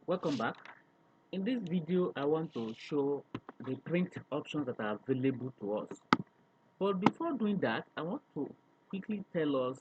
Welcome back. In this video, I want to show the print options that are available to us. But before doing that, I want to quickly tell us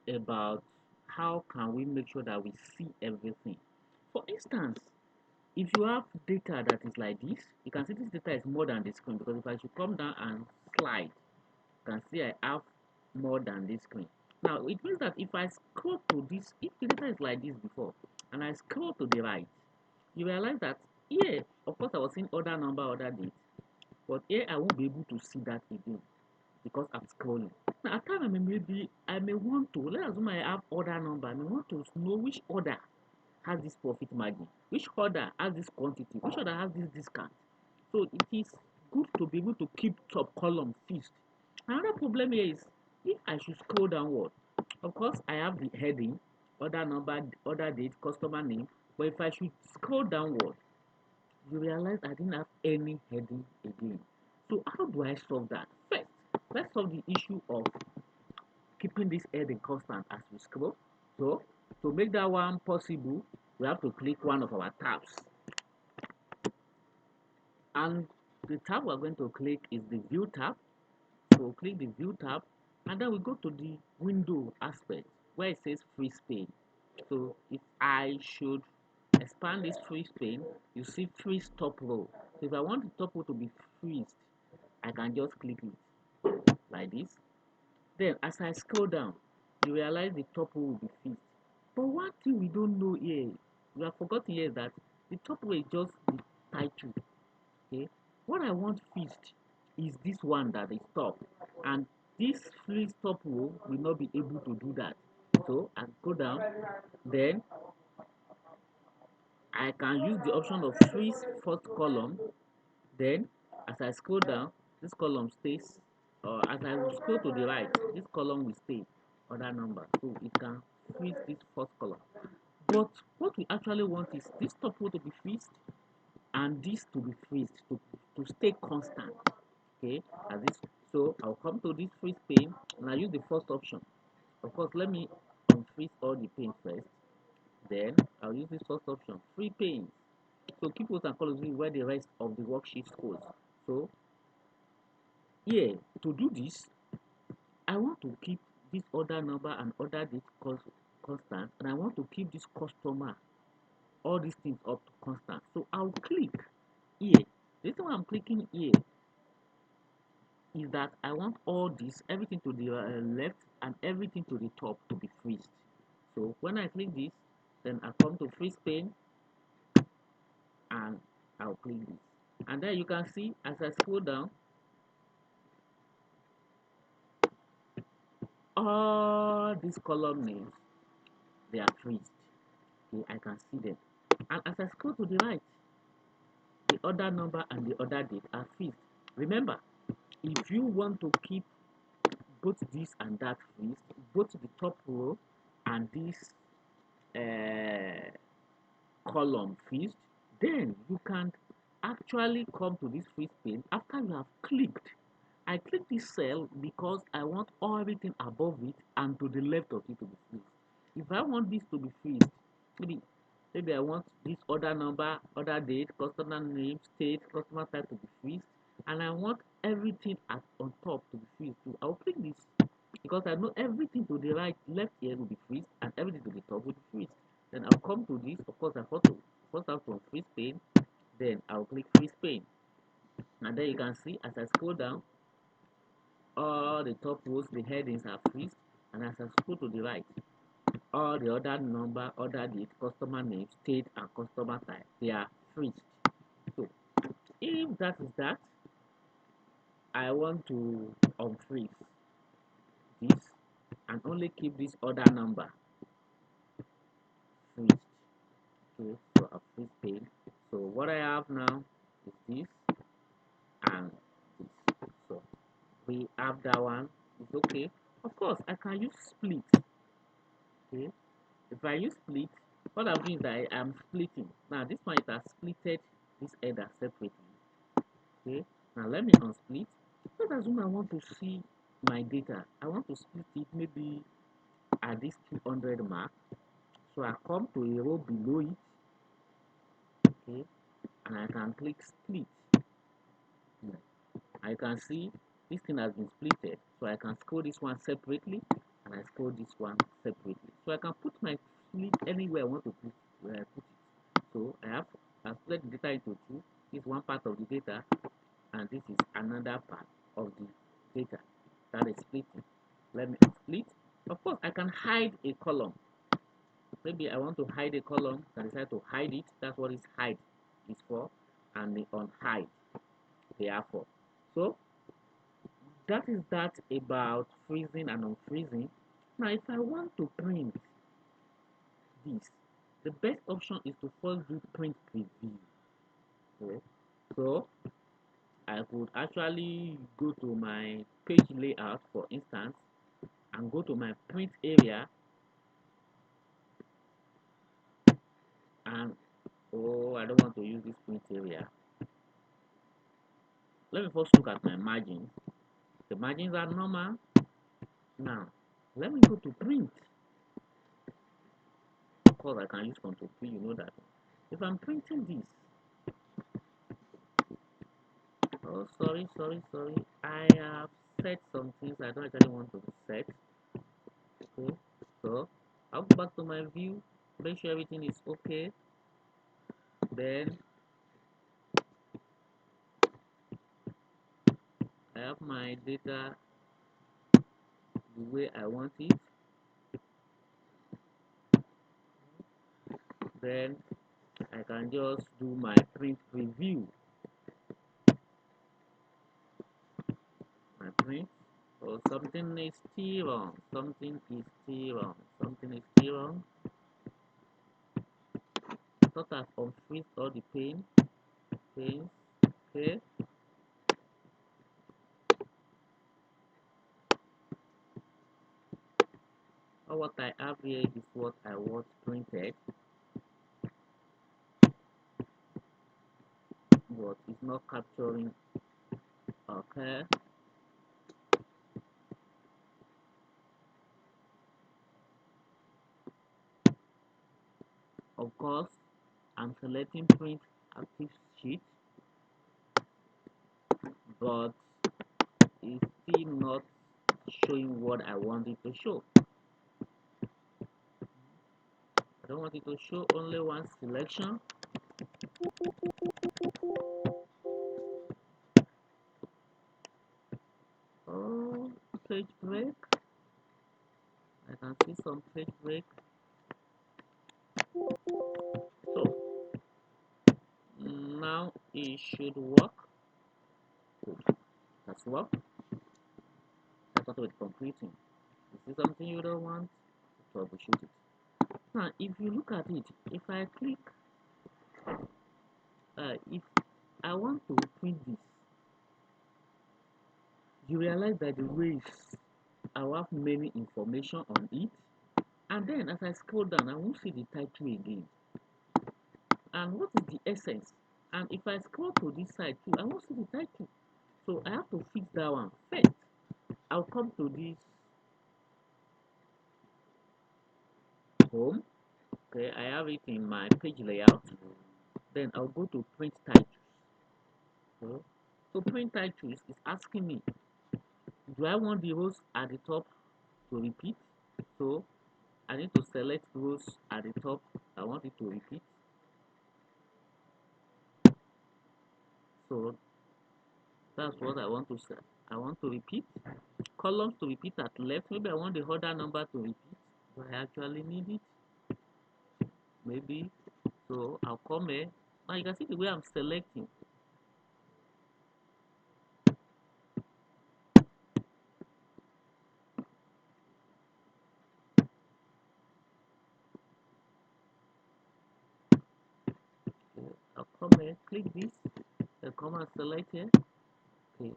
about how can we make sure that we see everything. For instance, if you have data that is like this, you can see this data is more than the screen, because if I should come down and slide, you can see I have more than this screen. Now, it means that if I scroll to this, if the data is like this before, and I scroll to the right, you realize that here, of course, I was seeing other number, other date, but here I won't be able to see that again because I'm scrolling. Now, at times, I may want to, let's assume I have other number, I may want to know which order has this profit margin, which order has this quantity, which order has this discount. So it is good to be able to keep top column fixed. Another problem here is if I should scroll downward, of course I have the heading, order number, order date, customer name, but if I should scroll downward, you realize I didn't have any heading again. So how do I solve that? First, let's solve the issue of keeping this heading constant as we scroll. So to make that one possible, we have to click one of our tabs. And the tab we're going to click is the view tab. So click the view tab, and then we go to the window aspect where it says freeze pane. So if I should expand this freeze pane, you see freeze top row. So if I want the top row to be freezed, I can just click it like this. Then as I scroll down, you realize the top row will be freezed. But one thing we don't know here, we have forgotten here, is that the top row is just the title. Okay, what I want fixed is this one that is top, and this freeze top row will not be able to do that. So I go down, then I can use the option of freeze first column. Then as I scroll down, this column stays, or as I scroll to the right, this column will stay other number, so it can freeze this first column. But what we actually want is this top row to be freezed and this to be freezed, to stay constant. Okay, as this. So I'll come to this freeze pane and I use the first option. Of course, let me unfreeze all the panes first. Then I'll use this first option, free panes. So keep rows and columns where the rest of the worksheet goes. So here, to do this, I want to keep this order number and order date constant, and I want to keep this customer, all these things up to constant. So I'll click here. The reason why I'm clicking here is that I want all this, everything to the left and everything to the top to be freezed. So when I click this, then I come to freeze pane and I'll click this. And then you can see as I scroll down, all these column names, they are freezed. Okay, I can see them. And as I scroll to the right, the order number and the order date are freezed. Remember, if you want to keep both this and that freezed, both the top row and this uh, column freezed, then you can actually come to this freeze pane after you have clicked. I click this cell because I want everything above it and to the left of it to be freezed. If I want this to be freezed, maybe I want this order number, order date, customer name, state, customer type to be freezed, and I want everything on top to be freezed too. I'll click this because I know everything to the right, left here will be freezed, and everything to the top will be freezed. Then I'll come to this. Of course, I first have to freeze pane. Then I'll click freeze pane, and then you can see as I scroll down, all the top rows, the headings are freezed, and as I scroll to the right, all the other number, order date, customer name, state, and customer type, they are freezed. So if that is that, I want to unfreeze this and only keep this order number freezed. Okay, so I freeze pane. So what I have now is this and this. So we have that one. It's okay. Of course, I can use split. Okay, if I use split, what I'm doing is that I am splitting. Now this one, it has splitted this header separately. Okay, now let me unsplit. Let's assume I want to see my data. I want to split it maybe at this 200 mark. So I come to a row below it. Okay, and I can click split. I can see this thing has been splitted, so I can scroll this one separately and I scroll this one separately. So I can put my split anywhere I want to put it. So I've split the data into two. This is one part of the data and this is another part of the data that is splitting. Let me split. Of course, I can hide a column. Maybe I want to hide a column. I decide to hide it. That's what is hide is for, and the unhide therefore. So that is that about freezing and unfreezing. Now, if I want to print this, the best option is to first do print preview. Okay. So I could actually go to my page layout, for instance, and go to my print area and oh, I don't want to use this print area. Let me first look at my margins. The margins are normal. Now, let me go to print. Of course, I can use Ctrl P, you know that. If I'm printing this, oh, sorry. I have set some things I don't actually want to set. Okay, so I'll go back to my view, make sure everything is okay. Then I have my data the way I want it. Then I can just do my print preview. My print. Oh, something is still wrong. Something is still wrong. Something is still wrong. I thought I've unfreezed all the panes. Okay. Or what I have here is what I want printed, but it's not capturing. Okay. Of course, I'm selecting print active sheet, but it's still not showing what I want it to show. I don't want it to show only one selection. Oh, page break. I can see some page break. So now it should work. Good. That's work. Let's start with computing. Is this something you don't want? Troubleshoot it. Now, if you look at it, if I click, if I want to print this, you realize that the ways I have many information on it, and then as I scroll down, I won't see the title again. And what is the essence? And if I scroll to this side too, I won't see the title. So I have to fix that one first. I'll come to this home. Okay, I have it in my page layout. Then I'll go to print titles. Okay. So print titles is asking me, do I want the rows at the top to repeat? So I need to select rows at the top. I want it to repeat. So that's what I want to say. I want to repeat. Columns to repeat at left. Maybe I want the order number to repeat. Do I actually need it? Maybe. So I'll come here. Now you can see the way I'm selecting. Okay. I'll come here, click this, I'll come and select here. Okay.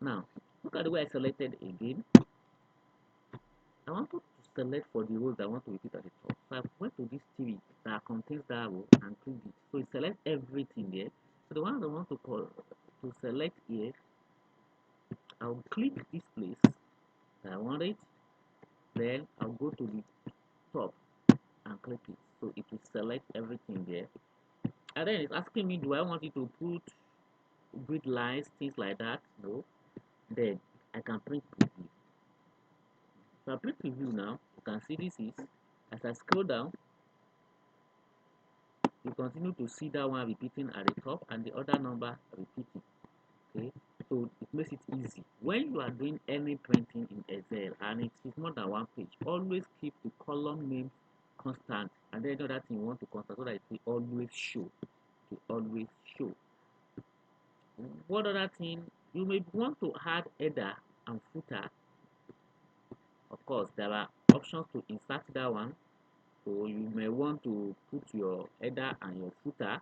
Now look at the way I selected again. I want to select for the rows I want to repeat at the top. So I went to this tree that contains that row and click it. So it selects everything there. So the one I want to call to select here, I'll click this place. I want it. Then I'll go to the top and click it. So it will select everything there. And then it's asking me, do I want it to put grid lines, things like that? No. Then I can print preview. So I print preview now. You can see this is, as I scroll down, you continue to see that one repeating at the top and the other number repeating. Okay, so it makes it easy when you are doing any printing in Excel and it is more than one page. Always keep the column name constant, and then another thing you want to constant so that it will always show. It will always show. What other thing? You may want to add header and footer. Of course, there are options to insert that one. So you may want to put your header and your footer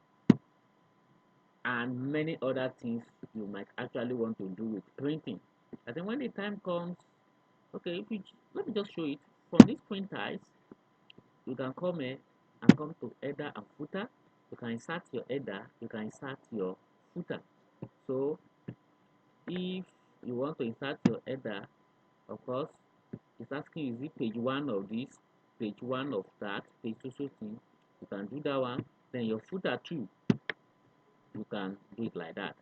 and many other things you might actually want to do with printing. I think when the time comes, okay, let me just show it. From these print types, you can come here and come to header and footer. You can insert your header, you can insert your footer. So if you want to insert your header, of course, it's asking you, is it page 1 of this, page 1 of that, page 2 so thing. You can do that one. Then your footer too, you can do it like that.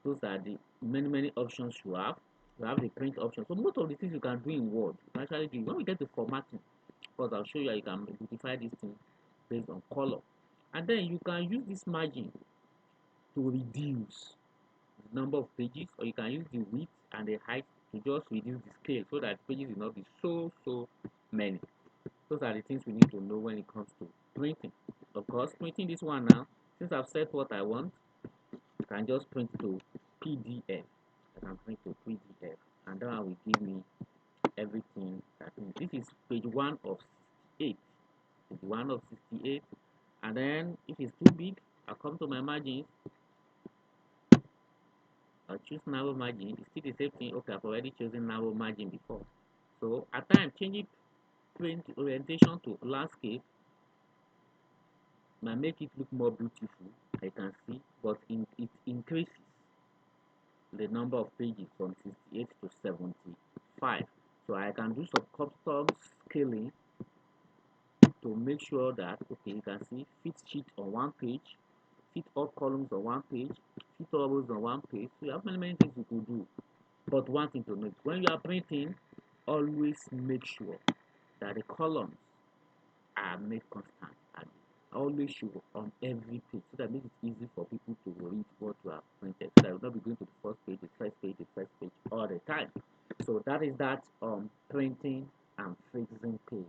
Those are the many options you have. You have the print option. So most of the things you can do in Word, you can actually do. When we get to formatting, because I'll show you how you can beautify this thing based on color. And then you can use this margin to reduce the number of pages, or you can use the width and the height to just reduce the scale so that pages will not be so many. Those are the things we need to know when it comes to printing. Of course, printing this one now, since I've set what I want, I can just print to PDF. I can print to PDF, and that will give me everything. This is page 1 of 68. Page 1 of 68. And then if it's too big, I'll come to my margin. I'll choose narrow margin. It's still the same thing. Okay, I've already chosen narrow margin before. So at times, changing print orientation to landscape might make it look more beautiful, I can see, but it increases the number of pages from 68 to 75. So I can do some custom scaling to make sure that, okay, you can see fit sheet on one page, fit all columns on one page, fit all rows on one page. So you have many things you could do. But one thing to note, when you are printing, always make sure that the columns are made constant and always show on every page so that makes it easy for people to read what you have printed. So that will not be going to the first page, the first page, the first page all the time. So that is that printing and freezing page.